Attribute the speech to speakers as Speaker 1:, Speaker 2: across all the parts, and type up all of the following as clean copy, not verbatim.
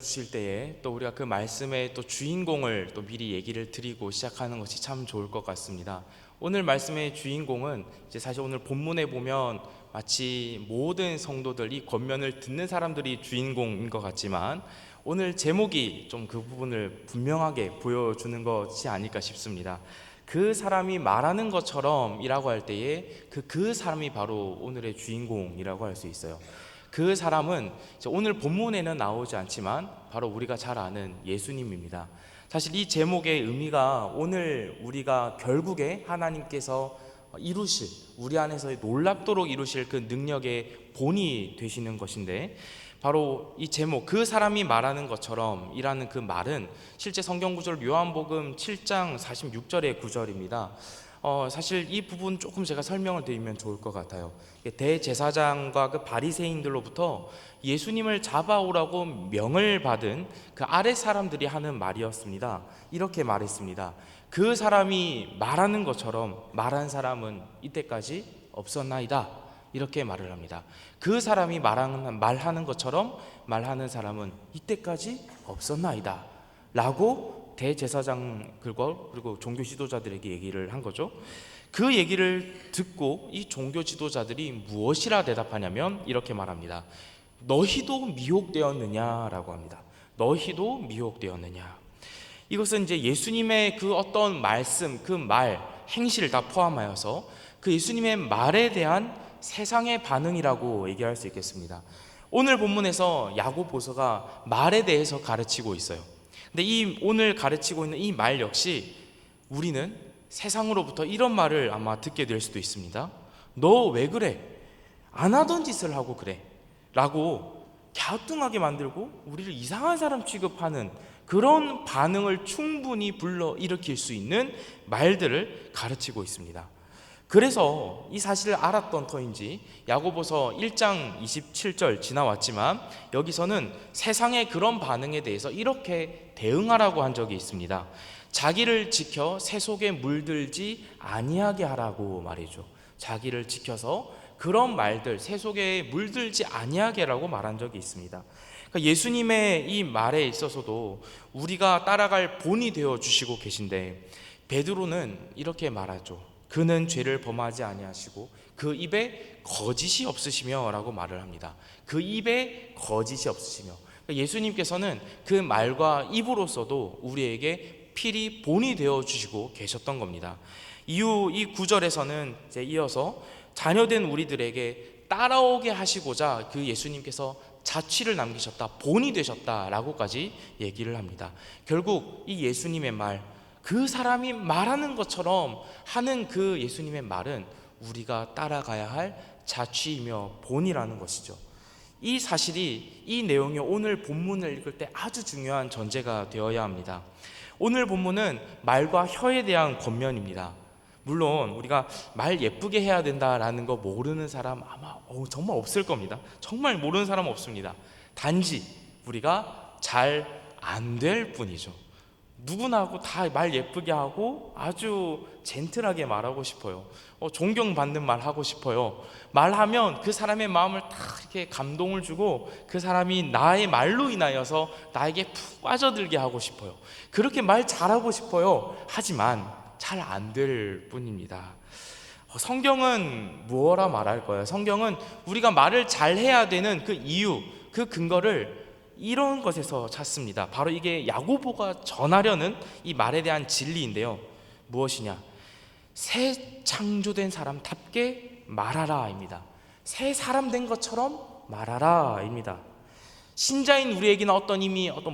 Speaker 1: 주실 때에 또 우리가 그 말씀의 또 주인공을 또 미리 얘기를 드리고 시작하는 것이 참 좋을 것 같습니다. 오늘 말씀의 주인공은 이제 사실 오늘 본문에 보면 마치 모든 성도들이 권면을 듣는 사람들이 주인공인 것 같지만 오늘 제목이 좀 그 부분을 분명하게 보여주는 것이 아닐까 싶습니다. 그 사람이 말하는 것처럼이라고 할 때에 그 사람이 바로 오늘의 주인공이라고 할 수 있어요. 그 사람은 오늘 본문에는 나오지 않지만 바로 우리가 잘 아는 예수님입니다. 사실 이 제목의 의미가 오늘 우리가 결국에 하나님께서 이루실, 우리 안에서 놀랍도록 이루실 그 능력의 본이 되시는 것인데, 바로 이 제목, 그 사람이 말하는 것처럼 이라는 그 말은 실제 성경 구절 요한복음 7장 46절의 구절입니다. 사실 이 부분 조금 제가 설명을 드리면 좋을 것 같아요. 대제사장과 그 바리새인들로부터 예수님을 잡아오라고 명을 받은 그 아랫 사람들이 하는 말이었습니다. 이렇게 말했습니다. 그 사람이 말하는 것처럼 말한 사람은 이때까지 없었나이다. 이렇게 말을 합니다. 그 사람이 말하는 것처럼 말하는 사람은 이때까지 없었나이다 라고 대제사장들과 그리고 종교 지도자들에게 얘기를 한 거죠. 그 얘기를 듣고 이 종교 지도자들이 무엇이라 대답하냐면 이렇게 말합니다. 너희도 미혹되었느냐라고 합니다. 너희도 미혹되었느냐. 이것은 이제 예수님의 그 어떤 말씀, 그 말, 행실을 다 포함하여서 그 예수님의 말에 대한 세상의 반응이라고 얘기할 수 있겠습니다. 오늘 본문에서 야고보서가 말에 대해서 가르치고 있어요. 근데 이 오늘 가르치고 있는 이 말 역시 우리는 세상으로부터 이런 말을 아마 듣게 될 수도 있습니다. 너 왜 그래? 안 하던 짓을 하고 그래 라고 갸우뚱하게 만들고 우리를 이상한 사람 취급하는 그런 반응을 충분히 불러일으킬 수 있는 말들을 가르치고 있습니다. 그래서 이 사실을 알았던 터인지 야고보서 1장 27절 지나왔지만 여기서는 세상의 그런 반응에 대해서 이렇게 대응하라고 한 적이 있습니다. 자기를 지켜 새 속에 물들지 아니하게 하라고 말이죠. 자기를 지켜서 그런 말들, 새 속에 물들지 아니하게라고 말한 적이 있습니다. 그러니까 예수님의 이 말에 있어서도 우리가 따라갈 본이 되어 주시고 계신데, 베드로는 이렇게 말하죠. 그는 죄를 범하지 아니하시고 그 입에 거짓이 없으시며 라고 말을 합니다. 그 입에 거짓이 없으시며, 그러니까 예수님께서는 그 말과 입으로서도 우리에게 필히 본이 되어 주시고 계셨던 겁니다. 이후 이 구절에서는 이제 이어서 자녀된 우리들에게 따라오게 하시고자 그 예수님께서 자취를 남기셨다, 본이 되셨다라고까지 얘기를 합니다. 결국 이 예수님의 말, 그 사람이 말하는 것처럼 하는 그 예수님의 말은 우리가 따라가야 할 자취이며 본이라는 것이죠. 이 사실이, 이 내용이 오늘 본문을 읽을 때 아주 중요한 전제가 되어야 합니다. 오늘 본문은 말과 혀에 대한 권면입니다. 물론 우리가 말 예쁘게 해야 된다라는 거 모르는 사람 아마 정말 없을 겁니다. 정말 모르는 사람 없습니다. 단지 우리가 잘 안 될 뿐이죠. 누구나 하고 다 말 예쁘게 하고 아주 젠틀하게 말하고 싶어요. 존경받는 말 하고 싶어요. 말하면 그 사람의 마음을 다 이렇게 감동을 주고 그 사람이 나의 말로 인하여서 나에게 푹 빠져들게 하고 싶어요. 그렇게 말 잘하고 싶어요. 하지만 잘 안 될 뿐입니다. 성경은 무엇라 말할 거예요? 성경은 우리가 말을 잘해야 되는 그 이유, 그 근거를 이런 것에서 찾습니다. 바로 이게 야고보가 전하려는 이 말에 대한 진리인데요. 무엇이냐? 새 창조된 사람답게 말하라 입니다. 새 사람 된 것처럼 말하라 입니다. 신자인 우리에게는 어떤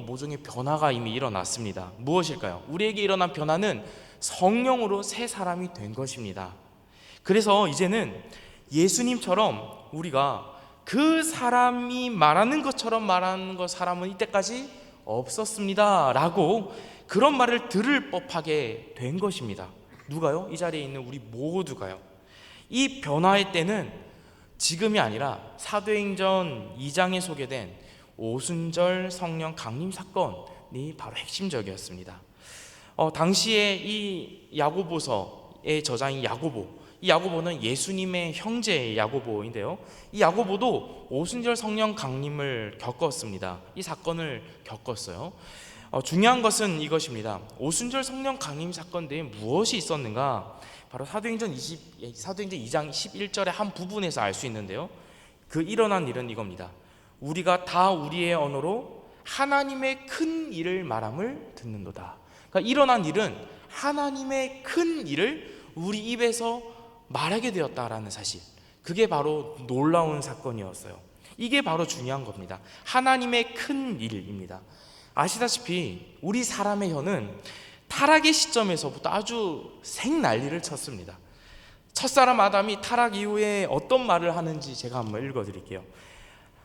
Speaker 1: 모종의 변화가 이미 일어났습니다. 무엇일까요? 우리에게 일어난 변화는 성령으로 새 사람이 된 것입니다. 그래서 이제는 예수님처럼 우리가 그 사람이 말하는 것처럼 말하는 것 사람은 이때까지 없었습니다 라고 그런 말을 들을 법하게 된 것입니다. 누가요? 이 자리에 있는 우리 모두가요. 이 변화의 때는 지금이 아니라 사도행전 2장에 소개된 오순절 성령 강림 사건이 바로 핵심적이었습니다. 당시에 이 야고보서의 저자인 야고보, 이 야고보는 예수님의 형제 야고보인데요, 이 야고보도 오순절 성령 강림을 겪었습니다. 이 사건을 겪었어요. 중요한 것은 이것입니다. 오순절 성령 강림 사건 내에 무엇이 있었는가? 바로 사도행전 2장 11절의 한 부분에서 알 수 있는데요, 그 일어난 일은 이겁니다. 우리가 다 우리의 언어로 하나님의 큰 일을 말함을 듣는도다. 그러니까 일어난 일은 하나님의 큰 일을 우리 입에서 말하게 되었다라는 사실, 그게 바로 놀라운 사건이었어요. 이게 바로 중요한 겁니다. 하나님의 큰 일입니다. 아시다시피 우리 사람의 혀는 타락의 시점에서부터 아주 생난리를 쳤습니다. 첫사람 아담이 타락 이후에 어떤 말을 하는지 제가 한번 읽어드릴게요.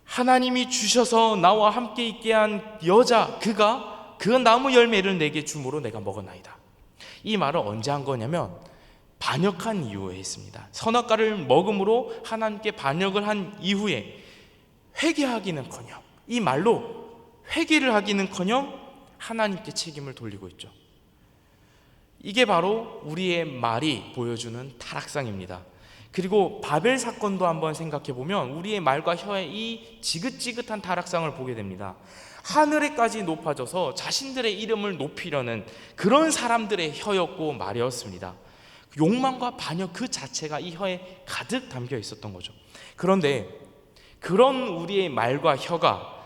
Speaker 1: 하나님이 주셔서 나와 함께 있게 한 여자, 그가 그 나무 열매를 내게 주므로 내가 먹었나이다. 이 말을 언제 한 거냐면 반역한 이후에 했습니다. 선악과를 먹음으로 하나님께 반역을 한 이후에 회개하기는커녕, 이 말로 회개를 하기는커녕 하나님께 책임을 돌리고 있죠. 이게 바로 우리의 말이 보여주는 타락상입니다. 그리고 바벨 사건도 한번 생각해 보면 우리의 말과 혀의 이 지긋지긋한 타락상을 보게 됩니다. 하늘에까지 높아져서 자신들의 이름을 높이려는 그런 사람들의 혀였고 말이었습니다. 욕망과 반역 그 자체가 이 혀에 가득 담겨 있었던 거죠. 그런데 그런 우리의 말과 혀가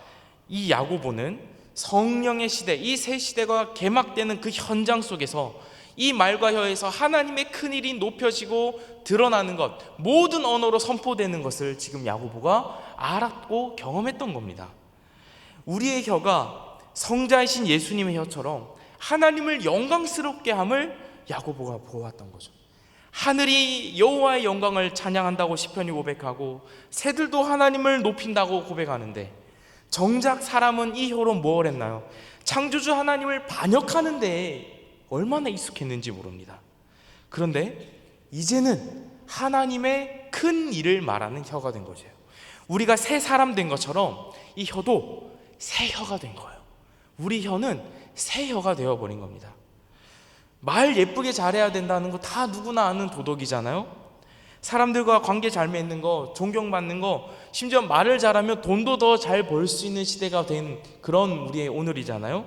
Speaker 1: 이 야고보는 성령의 시대, 이 새 시대가 개막되는 그 현장 속에서 이 말과 혀에서 하나님의 큰일이 높여지고 드러나는 것, 모든 언어로 선포되는 것을 지금 야고보가 알았고 경험했던 겁니다. 우리의 혀가 성자이신 예수님의 혀처럼 하나님을 영광스럽게 함을 야고보가 보았던 거죠. 하늘이 여호와의 영광을 찬양한다고 시편이 고백하고 새들도 하나님을 높인다고 고백하는데, 정작 사람은 이 혀로 뭘 했나요? 창조주 하나님을 반역하는데 얼마나 익숙했는지 모릅니다. 그런데 이제는 하나님의 큰 일을 말하는 혀가 된 거죠. 우리가 새 사람 된 것처럼 이 혀도 새 혀가 된 거예요. 우리 혀는 새 혀가 되어버린 겁니다. 말 예쁘게 잘해야 된다는 거 다 누구나 아는 도덕이잖아요. 사람들과 관계 잘 맺는 거, 존경받는 거, 심지어 말을 잘하면 돈도 더 잘 벌 수 있는 시대가 된 그런 우리의 오늘이잖아요.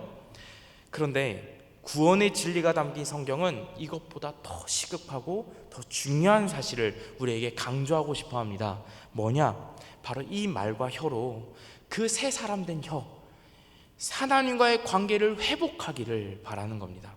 Speaker 1: 그런데 구원의 진리가 담긴 성경은 이것보다 더 시급하고 더 중요한 사실을 우리에게 강조하고 싶어 합니다. 뭐냐? 바로 이 말과 혀로 그 새 사람 된 혀, 하나님과의 관계를 회복하기를 바라는 겁니다.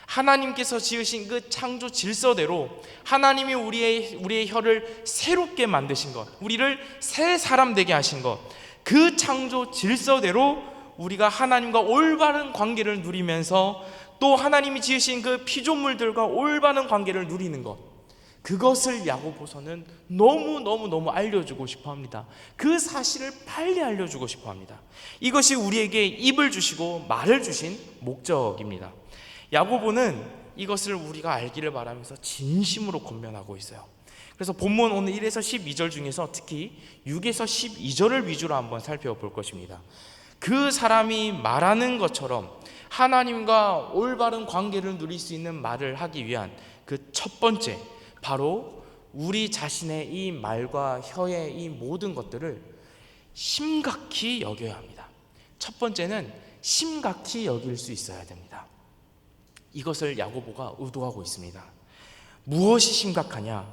Speaker 1: 하나님께서 지으신 그 창조 질서대로 하나님이 우리의 혀를 새롭게 만드신 것, 우리를 새 사람 되게 하신 것, 그 창조 질서대로 우리가 하나님과 올바른 관계를 누리면서 또 하나님이 지으신 그 피조물들과 올바른 관계를 누리는 것, 그것을 야고보서는 너무 알려주고 싶어 합니다. 그 사실을 빨리 알려주고 싶어 합니다. 이것이 우리에게 입을 주시고 말을 주신 목적입니다. 야고보는 이것을 우리가 알기를 바라면서 진심으로 권면하고 있어요. 그래서 본문 오늘 1에서 12절 중에서 특히 6에서 12절을 위주로 한번 살펴볼 것입니다. 그 사람이 말하는 것처럼 하나님과 올바른 관계를 누릴 수 있는 말을 하기 위한 그 첫 번째, 바로 우리 자신의 이 말과 혀의 이 모든 것들을 심각히 여겨야 합니다. 첫 번째는 심각히 여길 수 있어야 됩니다. 이것을 야고보가 의도하고 있습니다. 무엇이 심각하냐?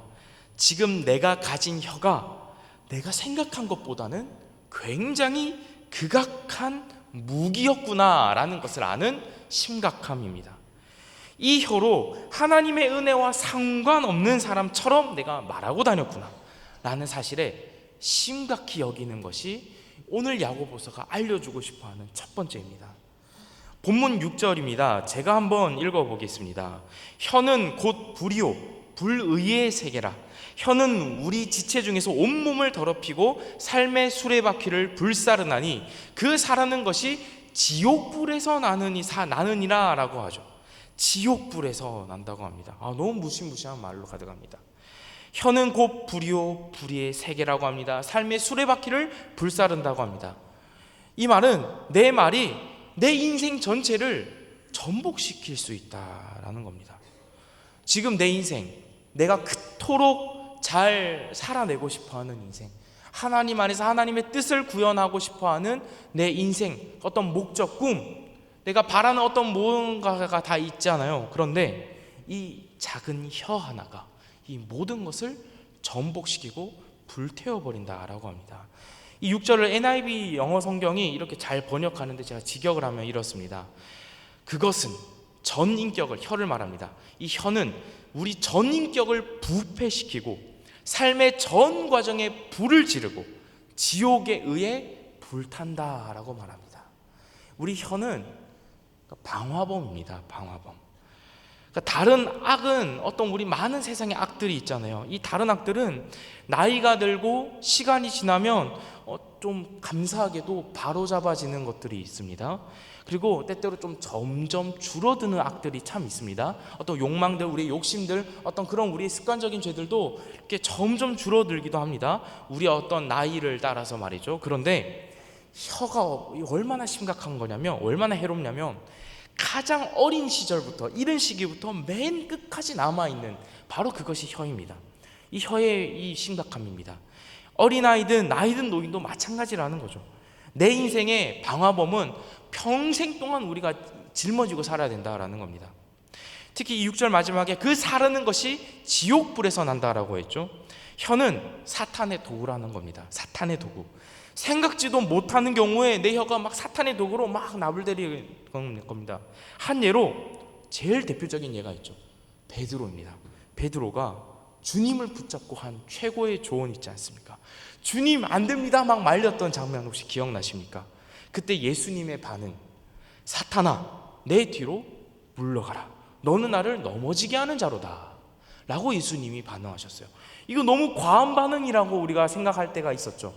Speaker 1: 지금 내가 가진 혀가 내가 생각한 것보다는 굉장히 극악한 무기였구나라는 것을 아는 심각함입니다. 이 혀로 하나님의 은혜와 상관없는 사람처럼 내가 말하고 다녔구나 라는 사실에 심각히 여기는 것이 오늘 야고보서가 알려주고 싶어하는 첫 번째입니다. 본문 6절입니다. 제가 한번 읽어보겠습니다. 혀는 곧 불이요 불의의 세계라. 혀는 우리 지체 중에서 온몸을 더럽히고 삶의 수레바퀴를 불사르나니 그 사라는 것이 지옥불에서 나느니라 라고 하죠. 지옥불에서 난다고 합니다. 너무 무시무시한 말로 가득합니다. 혀는 곧 불이요 불의의 세계라고 합니다. 삶의 수레바퀴를 불사른다고 합니다. 이 말은 내 말이 내 인생 전체를 전복시킬 수 있다라는 겁니다. 지금 내 인생, 내가 그토록 잘 살아내고 싶어하는 인생, 하나님 안에서 하나님의 뜻을 구현하고 싶어하는 내 인생, 어떤 목적, 꿈, 내가 바라는 어떤 무언가가 다 있잖아요. 그런데 이 작은 혀 하나가 이 모든 것을 전복시키고 불태워버린다라고 합니다. 이 6절을 NIV 영어 성경이 이렇게 잘 번역하는데 제가 직역을 하면 이렇습니다. 그것은 전 인격을, 혀를 말합니다. 이 혀는 우리 전 인격을 부패시키고 삶의 전 과정에 불을 지르고 지옥에 의해 불탄다라고 말합니다. 우리 혀는 방화범입니다. 방화범. 그러니까 다른 악은 어떤 우리 많은 세상의 악들이 있잖아요. 이 다른 악들은 나이가 들고 시간이 지나면 좀 감사하게도 바로잡아지는 것들이 있습니다. 그리고 때때로 좀 점점 줄어드는 악들이 참 있습니다. 어떤 욕망들, 우리의 욕심들, 어떤 그런 우리의 습관적인 죄들도 이렇게 점점 줄어들기도 합니다. 우리의 어떤 나이를 따라서 말이죠. 그런데 혀가 얼마나 심각한 거냐면, 얼마나 해롭냐면 가장 어린 시절부터, 이른 시기부터 맨 끝까지 남아있는 바로 그것이 혀입니다. 이 혀의 이 심각함입니다. 어린아이든 나이든 노인도 마찬가지라는 거죠. 내 인생의 방화범은 평생 동안 우리가 짊어지고 살아야 된다라는 겁니다. 특히 이 6절 마지막에 그 사르는 것이 지옥불에서 난다라고 했죠. 혀는 사탄의 도구라는 겁니다. 사탄의 도구. 생각지도 못하는 경우에 내 혀가 막 사탄의 도구로 막 나불대리는 겁니다. 한 예로 제일 대표적인 예가 있죠. 베드로입니다. 베드로가 주님을 붙잡고 한 최고의 조언 있지 않습니까? 주님 안 됩니다 막 말렸던 장면 혹시 기억나십니까? 그때 예수님의 반응, 사탄아 내 뒤로 물러가라, 너는 나를 넘어지게 하는 자로다 라고 예수님이 반응하셨어요. 이거 너무 과한 반응이라고 우리가 생각할 때가 있었죠.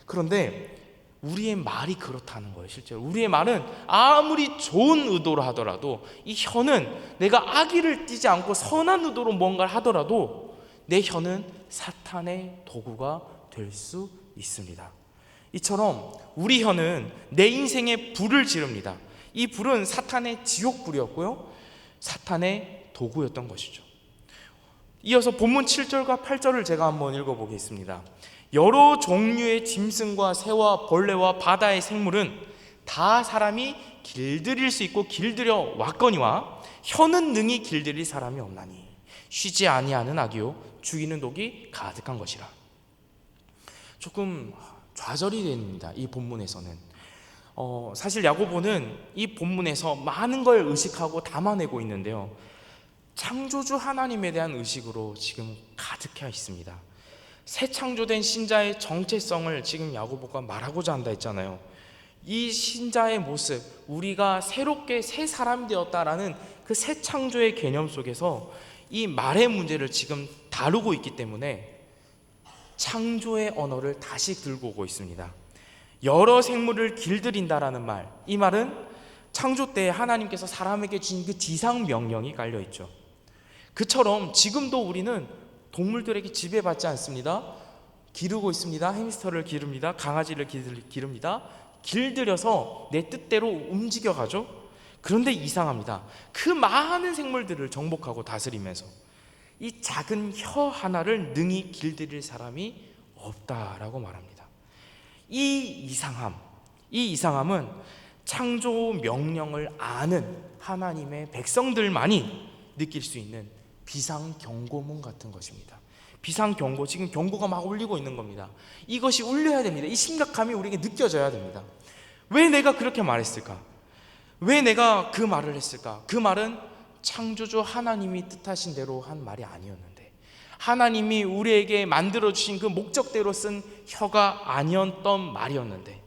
Speaker 1: 그런데 우리의 말이 그렇다는 거예요. 실제로 우리의 말은 아무리 좋은 의도로 하더라도, 이 혀는 내가 악의를 띠지 않고 선한 의도로 뭔가를 하더라도 내 혀는 사탄의 도구가 될 수 있습니다. 이처럼 우리 혀는 내 인생에 불을 지릅니다. 이 불은 사탄의 지옥불이었고요, 사탄의 도구였던 것이죠. 이어서 본문 7절과 8절을 제가 한번 읽어보겠습니다. 여러 종류의 짐승과 새와 벌레와 바다의 생물은 다 사람이 길들일 수 있고 길들여 왔거니와 혀는 능히 길들일 사람이 없나니 쉬지 아니하는 악이요 죽이는 독이 가득한 것이라. 조금 좌절이 됩니다. 이 본문에서는 사실 야고보는 이 본문에서 많은 걸 의식하고 담아내고 있는데요, 창조주 하나님에 대한 의식으로 지금 가득해 있습니다. 새 창조된 신자의 정체성을 지금 야고보가 말하고자 한다 했잖아요. 이 신자의 모습, 우리가 새롭게 새 사람이 되었다라는 그 새 창조의 개념 속에서 이 말의 문제를 지금 다루고 있기 때문에 창조의 언어를 다시 들고 오고 있습니다. 여러 생물을 길들인다라는 말, 이 말은 창조 때 하나님께서 사람에게 주신 그 지상 명령이 깔려 있죠. 그처럼 지금도 우리는 동물들에게 지배받지 않습니다. 기르고 있습니다. 햄스터를 기릅니다. 강아지를 기릅니다. 길들여서 내 뜻대로 움직여가죠. 그런데 이상합니다. 그 많은 생물들을 정복하고 다스리면서 이 작은 혀 하나를 능히 길들일 사람이 없다라고 말합니다. 이 이상함은 창조 명령을 아는 하나님의 백성들만이 느낄 수 있는 비상경고문 같은 것입니다. 비상경고, 지금 경고가 막 울리고 있는 겁니다. 이것이 울려야 됩니다. 이 심각함이 우리에게 느껴져야 됩니다. 왜 내가 그렇게 말했을까? 왜 내가 그 말을 했을까? 그 말은 창조주 하나님이 뜻하신 대로 한 말이 아니었는데, 하나님이 우리에게 만들어주신 그 목적대로 쓴 혀가 아니었던 말이었는데,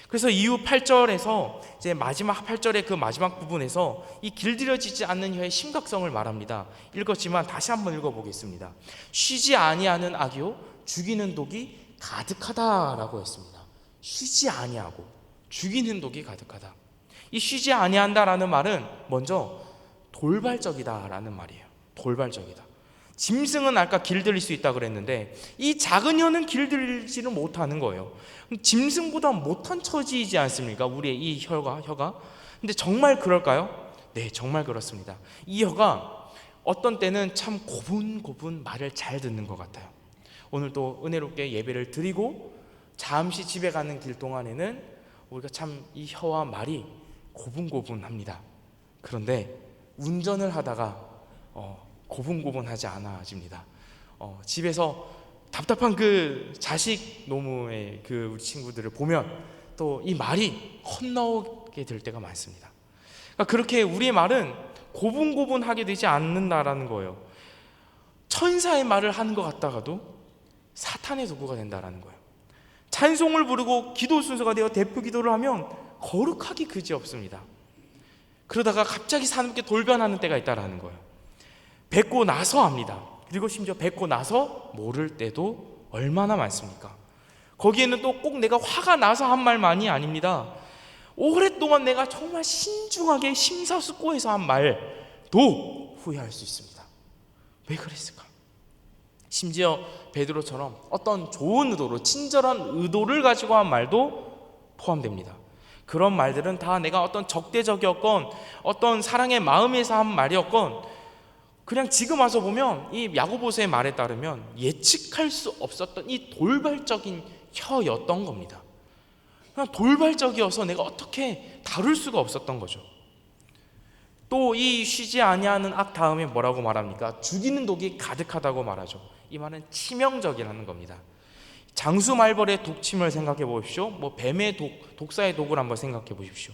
Speaker 1: 그래서 이후 8절에서 이제 마지막 8절의 그 마지막 부분에서 이 길들여지지 않는 혀의 심각성을 말합니다. 읽었지만 다시 한번 읽어보겠습니다. 쉬지 아니하는 악이요 죽이는 독이 가득하다라고 했습니다. 쉬지 아니하고 죽이는 독이 가득하다. 이 쉬지 아니한다라는 말은 먼저 돌발적이다라는 말이에요. 돌발적이다. 짐승은 아까 길들일 수 있다고 그랬는데 이 작은 혀는 길들이지는 못하는 거예요. 짐승보다 못한 처지이지 않습니까? 우리의 이 혀가. 근데 정말 그럴까요? 네, 정말 그렇습니다. 이 혀가 어떤 때는 참 고분고분 말을 잘 듣는 것 같아요. 오늘도 은혜롭게 예배를 드리고 잠시 집에 가는 길 동안에는 우리가 참 이 혀와 말이 고분고분합니다. 그런데 운전을 하다가 고분고분하지 않아집니다. 집에서 답답한 그 자식 노무의 그 우리 친구들을 보면 또 이 말이 헛나오게 될 때가 많습니다. 그러니까 그렇게 우리의 말은 고분고분하게 되지 않는다라는 거예요. 천사의 말을 하는 것 같다가도 사탄의 도구가 된다라는 거예요. 찬송을 부르고 기도 순서가 되어 대표 기도를 하면 거룩하기 그지없습니다. 그러다가 갑자기 사람께 돌변하는 때가 있다라는 거예요. 뵙고 나서 합니다. 그리고 심지어 뵙고 나서 모를 때도 얼마나 많습니까? 거기에는 또 꼭 내가 화가 나서 한 말만이 아닙니다. 오랫동안 내가 정말 신중하게 심사숙고해서 한 말도 후회할 수 있습니다. 왜 그랬을까? 심지어 베드로처럼 어떤 좋은 의도로, 친절한 의도를 가지고 한 말도 포함됩니다. 그런 말들은 다 내가 어떤 적대적이었건 어떤 사랑의 마음에서 한 말이었건 그냥 지금 와서 보면 이 야고보서의 말에 따르면 예측할 수 없었던 이 돌발적인 혀였던 겁니다. 그냥 돌발적이어서 내가 어떻게 다룰 수가 없었던 거죠. 또 이 쉬지 아니하는 악 다음에 뭐라고 말합니까? 죽이는 독이 가득하다고 말하죠. 이 말은 치명적이라는 겁니다. 장수 말벌의 독침을 생각해 보십시오. 뱀의 독사의 독을 한번 생각해 보십시오.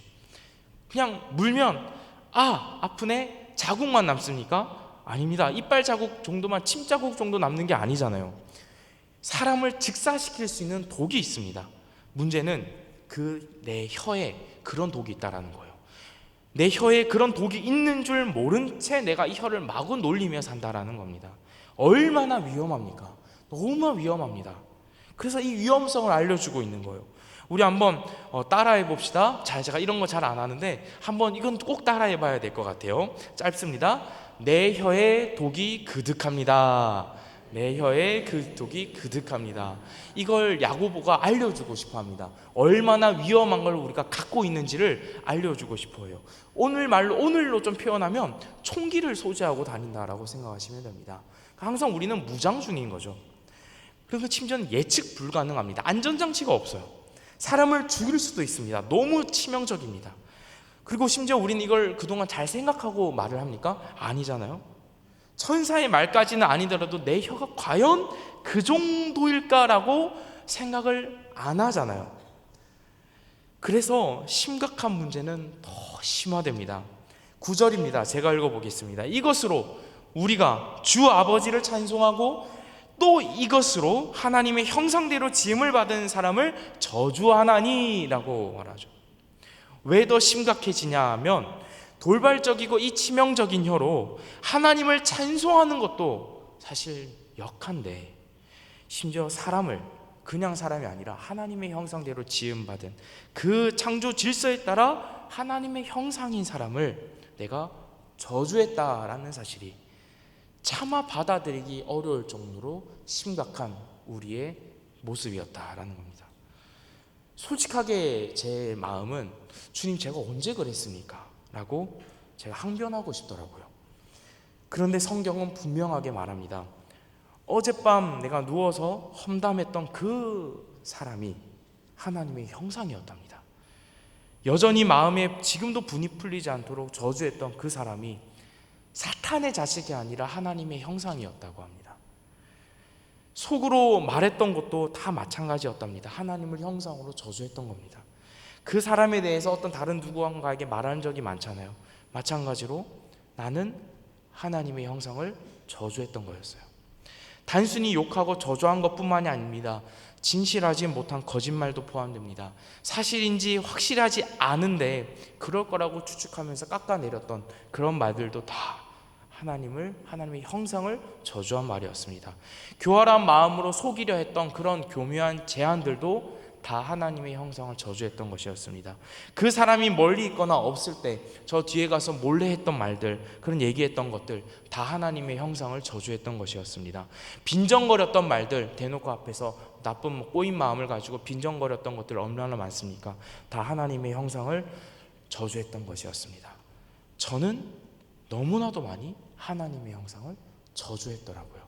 Speaker 1: 그냥 물면 아프네 자국만 남습니까? 아닙니다. 이빨 자국 정도만, 침 자국 정도 남는 게 아니잖아요. 사람을 직사시킬 수 있는 독이 있습니다. 문제는 내 혀에 그런 독이 있다라는 거예요. 내 혀에 그런 독이 있는 줄 모른 채 내가 이 혀를 마구 놀리며 산다라는 겁니다. 얼마나 위험합니까? 너무 위험합니다. 그래서 이 위험성을 알려주고 있는 거예요. 우리 한번 따라해 봅시다. 제가 이런 거 잘 안 하는데 한번 이건 꼭 따라해 봐야 될 것 같아요. 짧습니다. 내 혀에 독이 그득합니다. 내 혀에 그 독이 그득합니다. 이걸 야고보가 알려주고 싶어 합니다. 얼마나 위험한 걸 우리가 갖고 있는지를 알려주고 싶어 해요. 오늘로 좀 표현하면 총기를 소지하고 다닌다라고 생각하시면 됩니다. 항상 우리는 무장 중인 거죠. 그리고 심지어는 예측 불가능합니다. 안전장치가 없어요. 사람을 죽일 수도 있습니다. 너무 치명적입니다. 그리고 심지어 우리는 이걸 그동안 잘 생각하고 말을 합니까? 아니잖아요. 천사의 말까지는 아니더라도 내 혀가 과연 그 정도일까라고 생각을 안 하잖아요. 그래서 심각한 문제는 더 심화됩니다. 9절입니다. 제가 읽어보겠습니다. 이것으로 우리가 주 아버지를 찬송하고 또 이것으로 하나님의 형상대로 지음을 받은 사람을 저주하나니라고 말하죠. 왜 더 심각해지냐 하면 돌발적이고 이 치명적인 혀로 하나님을 찬송하는 것도 사실 역한데 심지어 사람을 그냥 사람이 아니라 하나님의 형상대로 지음받은 그 창조 질서에 따라 하나님의 형상인 사람을 내가 저주했다라는 사실이 차마 받아들이기 어려울 정도로 심각한 우리의 모습이었다라는 겁니다. 솔직하게 제 마음은 주님 제가 언제 그랬습니까? 라고 제가 항변하고 싶더라고요. 그런데 성경은 분명하게 말합니다. 어젯밤 내가 누워서 험담했던 그 사람이 하나님의 형상이었답니다. 여전히 마음에 지금도 분이 풀리지 않도록 저주했던 그 사람이 사탄의 자식이 아니라 하나님의 형상이었다고 합니다. 속으로 말했던 것도 다 마찬가지였답니다. 하나님을 형상으로 저주했던 겁니다. 그 사람에 대해서 어떤 다른 누구한가에게 말한 적이 많잖아요. 마찬가지로 나는 하나님의 형상을 저주했던 거였어요. 단순히 욕하고 저주한 것뿐만이 아닙니다. 진실하지 못한 거짓말도 포함됩니다. 사실인지 확실하지 않은데 그럴 거라고 추측하면서 깎아내렸던 그런 말들도 다 하나님의 형상을 저주한 말이었습니다. 교활한 마음으로 속이려 했던 그런 교묘한 제안들도 다 하나님의 형상을 저주했던 것이었습니다. 그 사람이 멀리 있거나 없을 때 저 뒤에 가서 몰래 했던 말들, 그런 얘기했던 것들 다 하나님의 형상을 저주했던 것이었습니다. 빈정거렸던 말들, 대놓고 앞에서 나쁜 꼬인 마음을 가지고 빈정거렸던 것들 얼마나 많습니까? 다 하나님의 형상을 저주했던 것이었습니다. 저는 너무나도 많이 하나님의 형상을 저주했더라고요.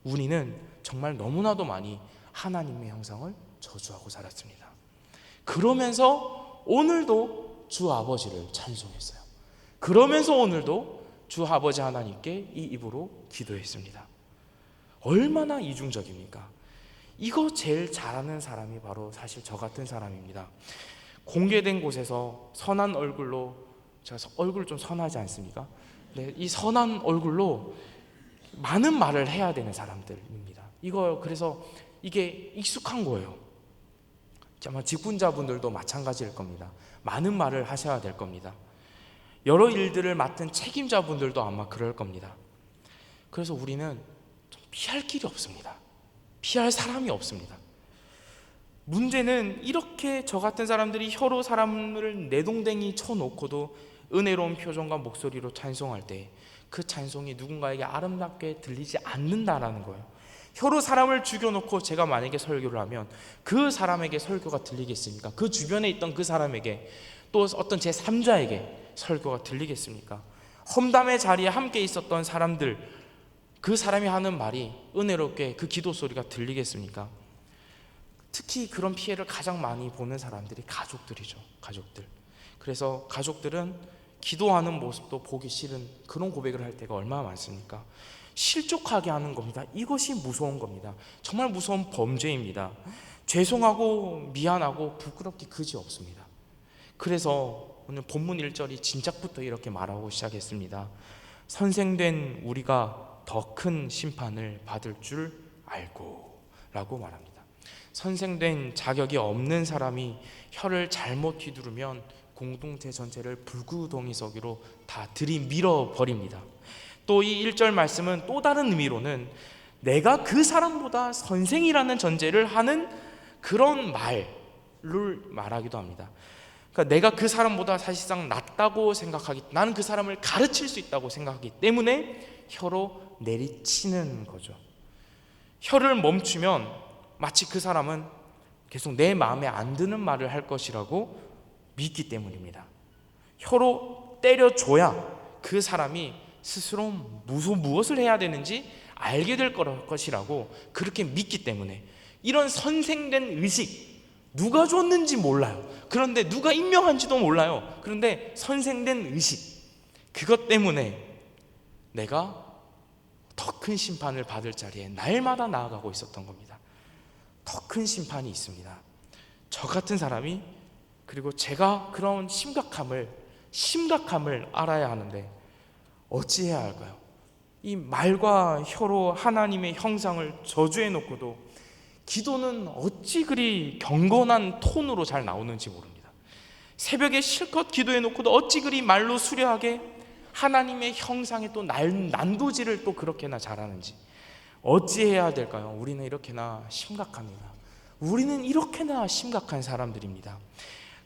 Speaker 1: 우리는 정말 너무나도 많이 하나님의 형상을 저주하고 살았습니다. 그러면서 오늘도 주 아버지를 찬송했어요. 그러면서 오늘도 주 아버지 하나님께 이 입으로 기도했습니다. 얼마나 이중적입니까? 이거 제일 잘하는 사람이 바로 사실 저 같은 사람입니다. 공개된 곳에서 선한 얼굴로, 제가 얼굴 좀 선하지 않습니까? 네, 이 선한 얼굴로 많은 말을 해야 되는 사람들입니다. 그래서 이게 익숙한 거예요. 아마 직분자분들도 마찬가지일 겁니다. 많은 말을 하셔야 될 겁니다. 여러 일들을 맡은 책임자분들도 아마 그럴 겁니다. 그래서 우리는 좀 피할 길이 없습니다. 피할 사람이 없습니다. 문제는 이렇게 저 같은 사람들이 혀로 사람을 내동댕이 쳐놓고도 은혜로운 표정과 목소리로 찬송할 때 그 찬송이 누군가에게 아름답게 들리지 않는다라는 거예요. 혀로 사람을 죽여놓고 제가 만약에 설교를 하면 그 사람에게 설교가 들리겠습니까? 그 주변에 있던 그 사람에게, 또 어떤 제3자에게 설교가 들리겠습니까? 험담의 자리에 함께 있었던 사람들, 그 사람이 하는 말이 은혜롭게 그 기도 소리가 들리겠습니까? 특히 그런 피해를 가장 많이 보는 사람들이 가족들이죠. 가족들. 그래서 가족들은 기도하는 모습도 보기 싫은 그런 고백을 할 때가 얼마나 많습니까? 실족하게 하는 겁니다. 이것이 무서운 겁니다. 정말 무서운 범죄입니다. 죄송하고 미안하고 부끄럽기 그지 없습니다. 그래서 오늘 본문 1절이 진작부터 이렇게 말하고 시작했습니다. 선생된 우리가 더 큰 심판을 받을 줄 알고 라고 말합니다. 선생된 자격이 없는 사람이 혀를 잘못 휘두르면 공동체 전체를 불구덩이석으로 다 들이밀어 버립니다. 또 이 1절 말씀은 또 다른 의미로는 내가 그 사람보다 선생이라는 전제를 하는 그런 말을 말하기도 합니다. 그러니까 내가 그 사람보다 사실상 낫다고 생각하기, 나는 그 사람을 가르칠 수 있다고 생각하기 때문에 혀로 내리치는 거죠. 혀를 멈추면 마치 그 사람은 계속 내 마음에 안 드는 말을 할 것이라고 믿기 때문입니다. 혀로 때려줘야 그 사람이 스스로 무엇을 해야 되는지 알게 될 것이라고 그렇게 믿기 때문에, 이런 선생된 의식, 누가 줬는지 몰라요. 그런데 누가 임명한지도 몰라요. 그런데 선생된 의식, 그것 때문에 내가 더 큰 심판을 받을 자리에 날마다 나아가고 있었던 겁니다. 더 큰 심판이 있습니다. 저 같은 사람이, 그리고 제가 그런 심각함을 알아야 하는데 어찌해야 할까요? 이 말과 혀로 하나님의 형상을 저주해 놓고도 기도는 어찌 그리 경건한 톤으로 잘 나오는지 모릅니다. 새벽에 실컷 기도해 놓고도 어찌 그리 말로 수려하게 하나님의 형상의 또 난도질을 또 그렇게나 잘하는지 어찌해야 될까요? 우리는 이렇게나 심각합니다. 우리는 이렇게나 심각한 사람들입니다.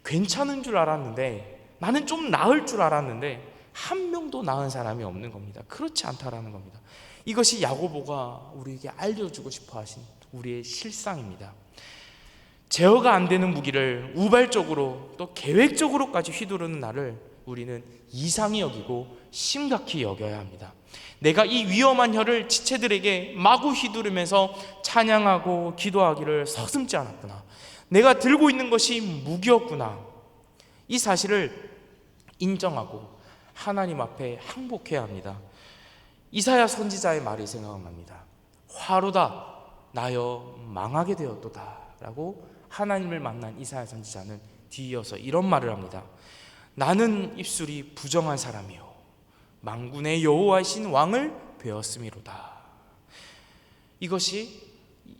Speaker 1: 괜찮은 줄 알았는데, 나는 좀 나을 줄 알았는데 한 명도 나은 사람이 없는 겁니다. 그렇지 않다라는 겁니다. 이것이 야고보가 우리에게 알려주고 싶어 하신 우리의 실상입니다. 제어가 안 되는 무기를 우발적으로 또 계획적으로까지 휘두르는 나를 우리는 이상히 여기고 심각히 여겨야 합니다. 내가 이 위험한 혀를 지체들에게 마구 휘두르면서 찬양하고 기도하기를 서슴지 않았구나. 내가 들고 있는 것이 무기였구나. 이 사실을 인정하고 하나님 앞에 항복해야 합니다. 이사야 선지자의 말이 생각납니다. 화로다 나여 망하게 되었도다 라고 하나님을 만난 이사야 선지자는 뒤이어서 이런 말을 합니다. 나는 입술이 부정한 사람이요 만군의 여호와이신 왕을 배웠음이로다. 이것이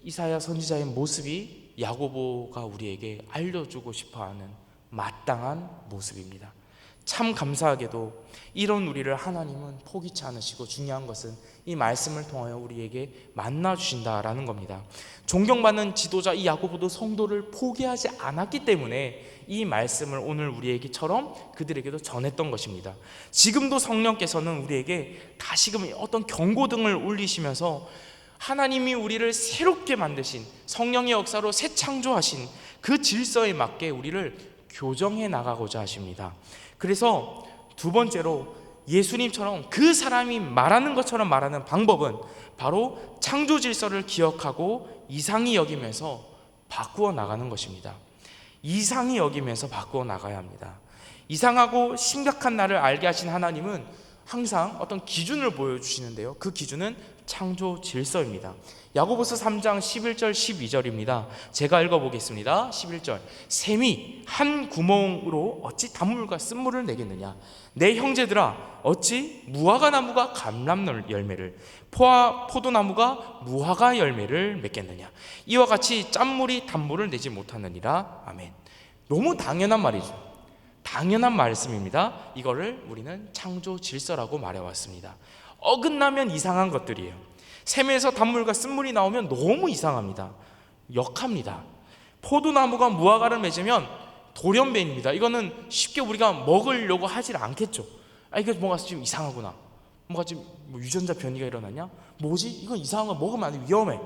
Speaker 1: 이사야 선지자의 모습이 야고보가 우리에게 알려주고 싶어하는 마땅한 모습입니다. 참 감사하게도 이런 우리를 하나님은 포기치 않으시고, 중요한 것은 이 말씀을 통하여 우리에게 만나주신다라는 겁니다. 존경받는 지도자 이 야고보도 성도를 포기하지 않았기 때문에 이 말씀을 오늘 우리에게처럼 그들에게도 전했던 것입니다. 지금도 성령께서는 우리에게 다시금 어떤 경고등을 울리시면서 하나님이 우리를 새롭게 만드신, 성령의 역사로 새 창조하신 그 질서에 맞게 우리를 교정해 나가고자 하십니다. 그래서 두 번째로 예수님처럼 그 사람이 말하는 것처럼 말하는 방법은 바로 창조 질서를 기억하고 이상히 여기면서 바꾸어 나가는 것입니다. 이상히 여기면서 바꾸어 나가야 합니다. 이상하고 심각한 나를 알게 하신 하나님은 항상 어떤 기준을 보여주시는데요, 그 기준은 창조 질서입니다. 야고보서 3장 11절 12절입니다. 제가 읽어보겠습니다. 11절, 샘이 한 구멍으로 어찌 단물과 쓴물을 내겠느냐? 내 형제들아, 어찌 무화과 나무가 감람 열매를, 포도나무가 무화과 열매를 맺겠느냐? 이와 같이 짠물이 단물을 내지 못하느니라. 아멘. 너무 당연한 말이죠. 당연한 말씀입니다. 이거를 우리는 창조 질서라고 말해왔습니다. 어긋나면 이상한 것들이에요. 샘에서 단물과 쓴물이 나오면 너무 이상합니다. 역합니다. 포도나무가 무화과를 맺으면 돌연변입니다. 이거는 쉽게 우리가 먹으려고 하질 않겠죠. 이게 뭔가 좀 이상하구나, 뭔가 좀 유전자 변이가 일어났냐, 뭐지, 이건 이상한 거 먹으면 안 돼, 위험해.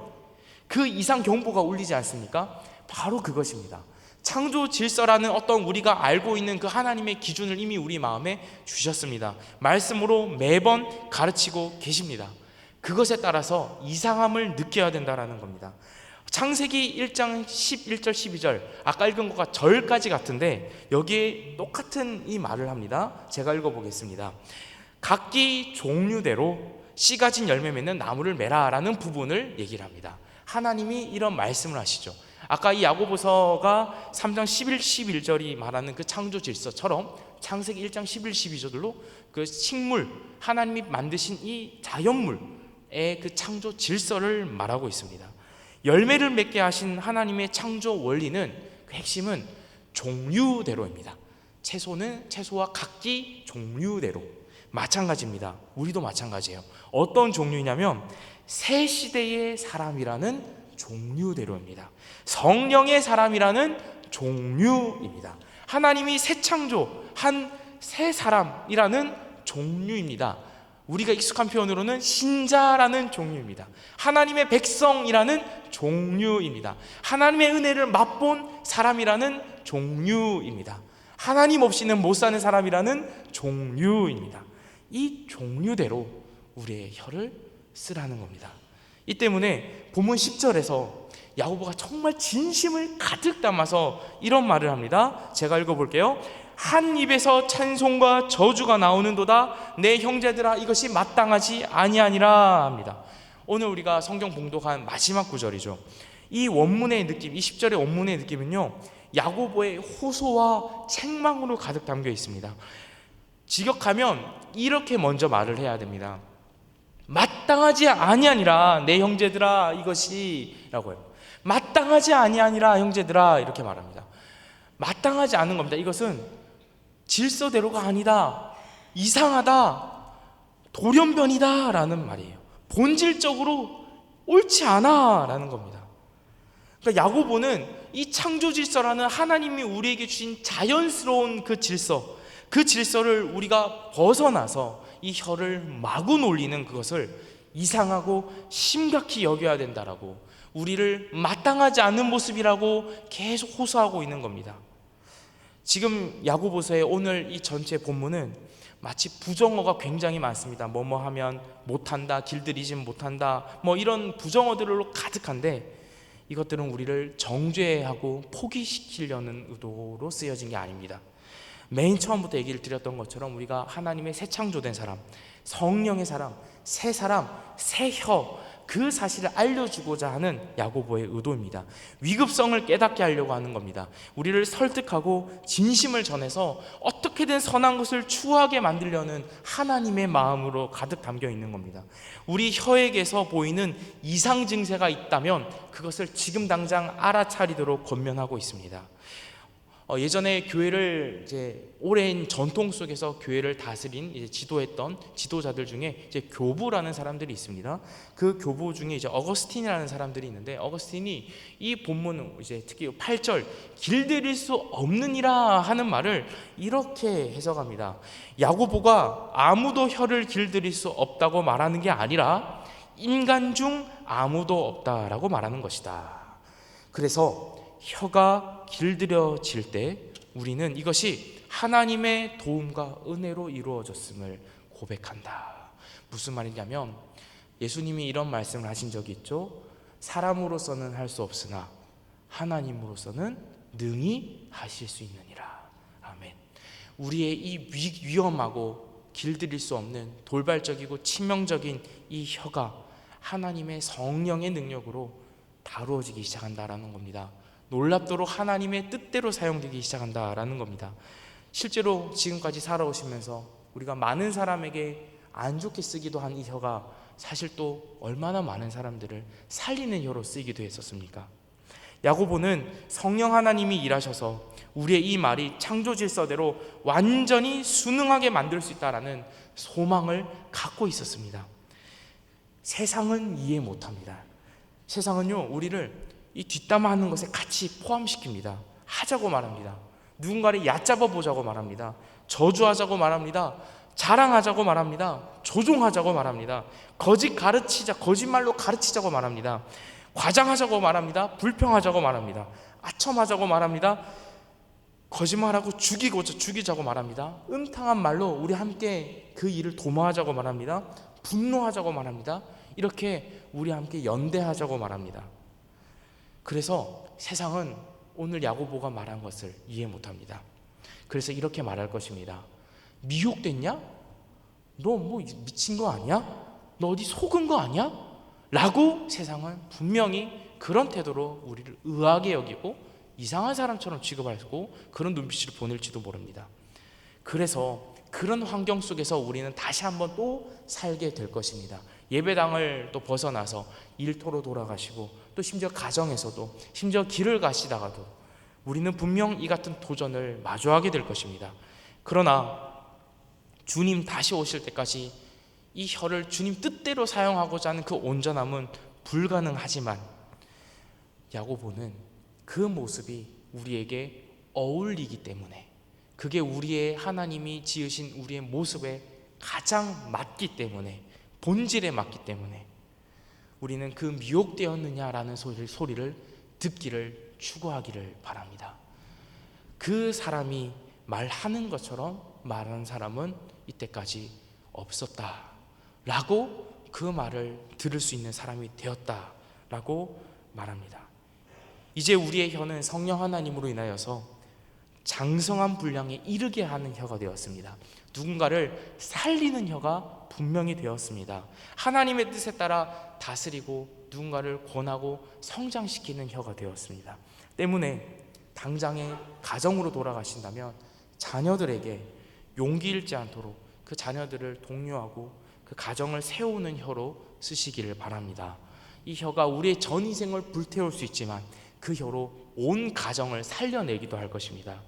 Speaker 1: 그 이상 경보가 울리지 않습니까? 바로 그것입니다. 창조 질서라는 어떤 우리가 알고 있는 그 하나님의 기준을 이미 우리 마음에 주셨습니다. 말씀으로 매번 가르치고 계십니다. 그것에 따라서 이상함을 느껴야 된다는 겁니다. 창세기 1장 11절 12절, 아까 읽은 것과 절까지 같은데 여기에 똑같은 이 말을 합니다. 제가 읽어보겠습니다. 각기 종류대로 씨 가진 열매 맺는 나무를 매라 라는 부분을 얘기를 합니다. 하나님이 이런 말씀을 하시죠. 아까 이 야고보서가 3장 11, 11절이 말하는 그 창조 질서처럼 창세기 1장 11, 12절로 그 식물, 하나님이 만드신 이 자연물의 그 창조 질서를 말하고 있습니다. 열매를 맺게 하신 하나님의 창조 원리는, 그 핵심은 종류대로입니다. 채소와 각기 종류대로. 마찬가지입니다. 우리도 마찬가지예요. 어떤 종류냐면 새 시대의 사람이라는 종류대로입니다. 성령의 사람이라는 종류입니다. 하나님이 새 창조, 한 새 사람이라는 종류입니다. 우리가 익숙한 표현으로는 신자라는 종류입니다. 하나님의 백성이라는 종류입니다. 하나님의 은혜를 맛본 사람이라는 종류입니다. 하나님 없이는 못 사는 사람이라는 종류입니다. 이 종류대로 우리의 혀를 쓰라는 겁니다. 이 때문에 본문 10절에서 야고보가 정말 진심을 가득 담아서 이런 말을 합니다. 제가 읽어볼게요. 한 입에서 찬송과 저주가 나오는도다. 내 형제들아, 이것이 마땅하지 아니하니라 합니다. 오늘 우리가 성경 봉독한 마지막 구절이죠. 이 원문의 느낌, 이 10절의 원문의 느낌은요, 야고보의 호소와 책망으로 가득 담겨 있습니다. 직역하면 이렇게 먼저 말을 해야 됩니다. 마땅하지 아니하니라 내 형제들아, 이것이 라고 해요. 마땅하지 아니하니라 형제들아, 이렇게 말합니다. 마땅하지 않은 겁니다. 이것은 질서대로가 아니다, 이상하다, 돌연변이다 라는 말이에요. 본질적으로 옳지 않아 라는 겁니다. 그러니까 야고보는 이 창조 질서라는 하나님이 우리에게 주신 자연스러운 그 질서, 그 질서를 우리가 벗어나서 이 혀를 마구 놀리는 그것을 이상하고 심각히 여겨야 된다라고, 우리를 마땅하지 않는 모습이라고 계속 호소하고 있는 겁니다. 지금 야고보서의 오늘 이 전체 본문은 마치 부정어가 굉장히 많습니다. 뭐뭐 하면 못한다, 길들이진 못한다, 뭐 이런 부정어들로 가득한데, 이것들은 우리를 정죄하고 포기시키려는 의도로 쓰여진 게 아닙니다. 맨 처음부터 얘기를 드렸던 것처럼 우리가 하나님의 새 창조된 사람, 성령의 사람, 새 사람, 새 혀, 그 사실을 알려주고자 하는 야고보의 의도입니다. 위급성을 깨닫게 하려고 하는 겁니다. 우리를 설득하고 진심을 전해서 어떻게든 선한 것을 추구하게 만들려는 하나님의 마음으로 가득 담겨 있는 겁니다. 우리 혀에게서 보이는 이상 증세가 있다면 그것을 지금 당장 알아차리도록 권면하고 있습니다. 예전에 교회를 이제 오랜 전통 속에서 교회를 다스린 이제 지도했던 지도자들 중에 이제 교부라는 사람들이 있습니다. 그 교부 중에 이제 어거스틴이라는 사람들이 있는데, 어거스틴이 이 본문 이제 특히 8절 길들일 수 없느니라 하는 말을 이렇게 해석합니다. 야고보가 아무도 혀를 길들일 수 없다고 말하는 게 아니라 인간 중 아무도 없다라고 말하는 것이다. 그래서 혀가 길들여질 때 우리는 이것이 하나님의 도움과 은혜로 이루어졌음을 고백한다. 무슨 말이냐면 예수님이 이런 말씀을 하신 적이 있죠. 사람으로서는 할 수 없으나 하나님으로서는 능히 하실 수 있느니라. 아멘. 우리의 이 위험하고 길들일 수 없는 돌발적이고 치명적인 이 혀가 하나님의 성령의 능력으로 다루어지기 시작한다라는 겁니다. 놀랍도록 하나님의 뜻대로 사용되기 시작한다라는 겁니다. 실제로 지금까지 살아오시면서 우리가 많은 사람에게 안 좋게 쓰기도 한 이 혀가 사실 또 얼마나 많은 사람들을 살리는 혀로 쓰이기도 했었습니까? 야고보는 성령 하나님이 일하셔서 우리의 이 말이 창조 질서대로 완전히 순응하게 만들 수 있다라는 소망을 갖고 있었습니다. 세상은 이해 못합니다. 세상은요, 우리를 이 뒷담화하는 것에 같이 포함시킵니다. 하자고 말합니다. 누군가를 얕잡아 보자고 말합니다. 저주하자고 말합니다. 자랑하자고 말합니다. 조종하자고 말합니다. 거짓말로 가르치자고 말합니다. 과장하자고 말합니다. 불평하자고 말합니다. 아첨하자고 말합니다. 거짓말하고 죽이자고 말합니다. 음탕한 말로 우리 함께 그 일을 도모하자고 말합니다. 분노하자고 말합니다. 이렇게 우리 함께 연대하자고 말합니다. 그래서 세상은 오늘 야고보가 말한 것을 이해 못합니다. 그래서 이렇게 말할 것입니다. 미혹됐냐? 너 뭐 미친 거 아니야? 너 어디 속은 거 아니야? 라고 세상은 분명히 그런 태도로 우리를 의아하게 여기고 이상한 사람처럼 취급하고 그런 눈빛을 보낼지도 모릅니다. 그래서 그런 환경 속에서 우리는 다시 한번 또 살게 될 것입니다. 예배당을 또 벗어나서 일터로 돌아가시고 또 심지어 가정에서도 심지어 길을 가시다가도 우리는 분명 이 같은 도전을 마주하게 될 것입니다. 그러나 주님 다시 오실 때까지 이 혀를 주님 뜻대로 사용하고자 하는 그 온전함은 불가능하지만 야고보는 그 모습이 우리에게 어울리기 때문에, 그게 우리의 하나님이 지으신 우리의 모습에 가장 맞기 때문에, 본질에 맞기 때문에 우리는 그 미혹되었느냐라는 소리를 듣기를 추구하기를 바랍니다. 그 사람이 말하는 것처럼 말하는 사람은 이때까지 없었다 라고 그 말을 들을 수 있는 사람이 되었다 라고 말합니다. 이제 우리의 혀는 성령 하나님으로 인하여서 장성한 분량에 이르게 하는 혀가 되었습니다. 누군가를 살리는 혀가 분명히 되었습니다. 하나님의 뜻에 따라 다스리고 누군가를 권하고 성장시키는 혀가 되었습니다. 때문에 당장의 가정으로 돌아가신다면 자녀들에게 용기 잃지 않도록 그 자녀들을 독려하고 그 가정을 세우는 혀로 쓰시기를 바랍니다. 이 혀가 우리의 전 인생을 불태울 수 있지만 그 혀로 온 가정을 살려내기도 할 것입니다.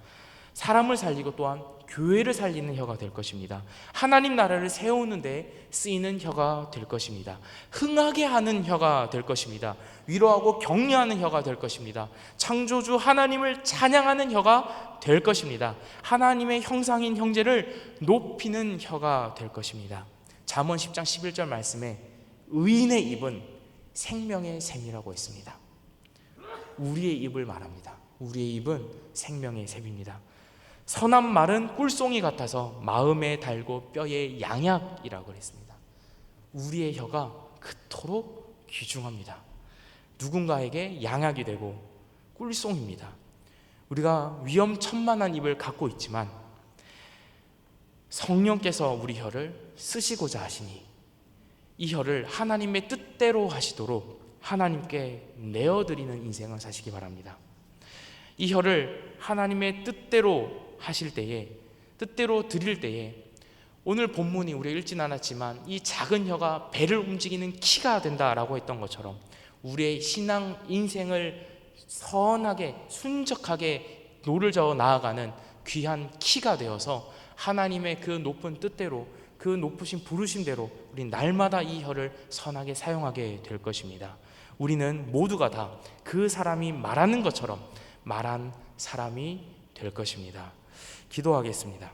Speaker 1: 사람을 살리고 또한 교회를 살리는 혀가 될 것입니다. 하나님 나라를 세우는 데 쓰이는 혀가 될 것입니다. 흥하게 하는 혀가 될 것입니다. 위로하고 격려하는 혀가 될 것입니다. 창조주 하나님을 찬양하는 혀가 될 것입니다. 하나님의 형상인 형제를 높이는 혀가 될 것입니다. 잠언 10장 11절 말씀에 의인의 입은 생명의 샘이라고 했습니다. 우리의 입을 말합니다. 우리의 입은 생명의 샘입니다. 선한 말은 꿀송이 같아서 마음에 달고 뼈에 양약이라고 했습니다. 우리의 혀가 그토록 귀중합니다. 누군가에게 양약이 되고 꿀송입니다. 우리가 위험천만한 입을 갖고 있지만 성령께서 우리 혀를 쓰시고자 하시니 이 혀를 하나님의 뜻대로 하시도록 하나님께 내어드리는 인생을 사시기 바랍니다. 이 혀를 하나님의 뜻대로 하실 때에, 뜻대로 드릴 때에, 오늘 본문이 우리가 읽진 않았지만 이 작은 혀가 배를 움직이는 키가 된다라고 했던 것처럼 우리의 신앙 인생을 선하게 순적하게 노를 저어 나아가는 귀한 키가 되어서 하나님의 그 높은 뜻대로, 그 높으신 부르심대로 우리 날마다 이 혀를 선하게 사용하게 될 것입니다. 우리는 모두가 다 그 사람이 말하는 것처럼 말한 사람이 될 것입니다. 기도하겠습니다.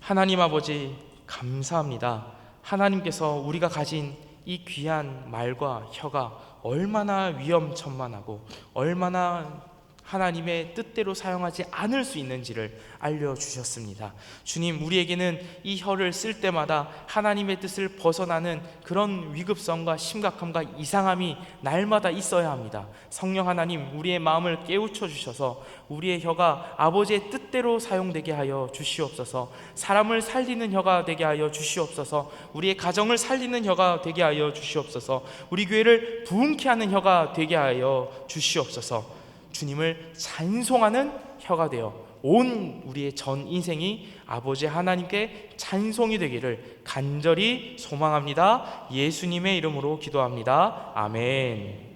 Speaker 1: 하나님 아버지 감사합니다. 하나님께서 우리가 가진 이 귀한 말과 혀가 얼마나 위험천만하고 얼마나 하나님의 뜻대로 사용하지 않을 수 있는지를 알려주셨습니다. 주님, 우리에게는 이 혀를 쓸 때마다 하나님의 뜻을 벗어나는 그런 위급성과 심각함과 이상함이 날마다 있어야 합니다. 성령 하나님, 우리의 마음을 깨우쳐 주셔서 우리의 혀가 아버지의 뜻대로 사용되게 하여 주시옵소서. 사람을 살리는 혀가 되게 하여 주시옵소서. 우리의 가정을 살리는 혀가 되게 하여 주시옵소서. 우리 교회를 부흥케 하는 혀가 되게 하여 주시옵소서. 주님을 찬송하는 혀가 되어 온 우리의 전 인생이 아버지 하나님께 찬송이 되기를 간절히 소망합니다. 예수님의 이름으로 기도합니다. 아멘.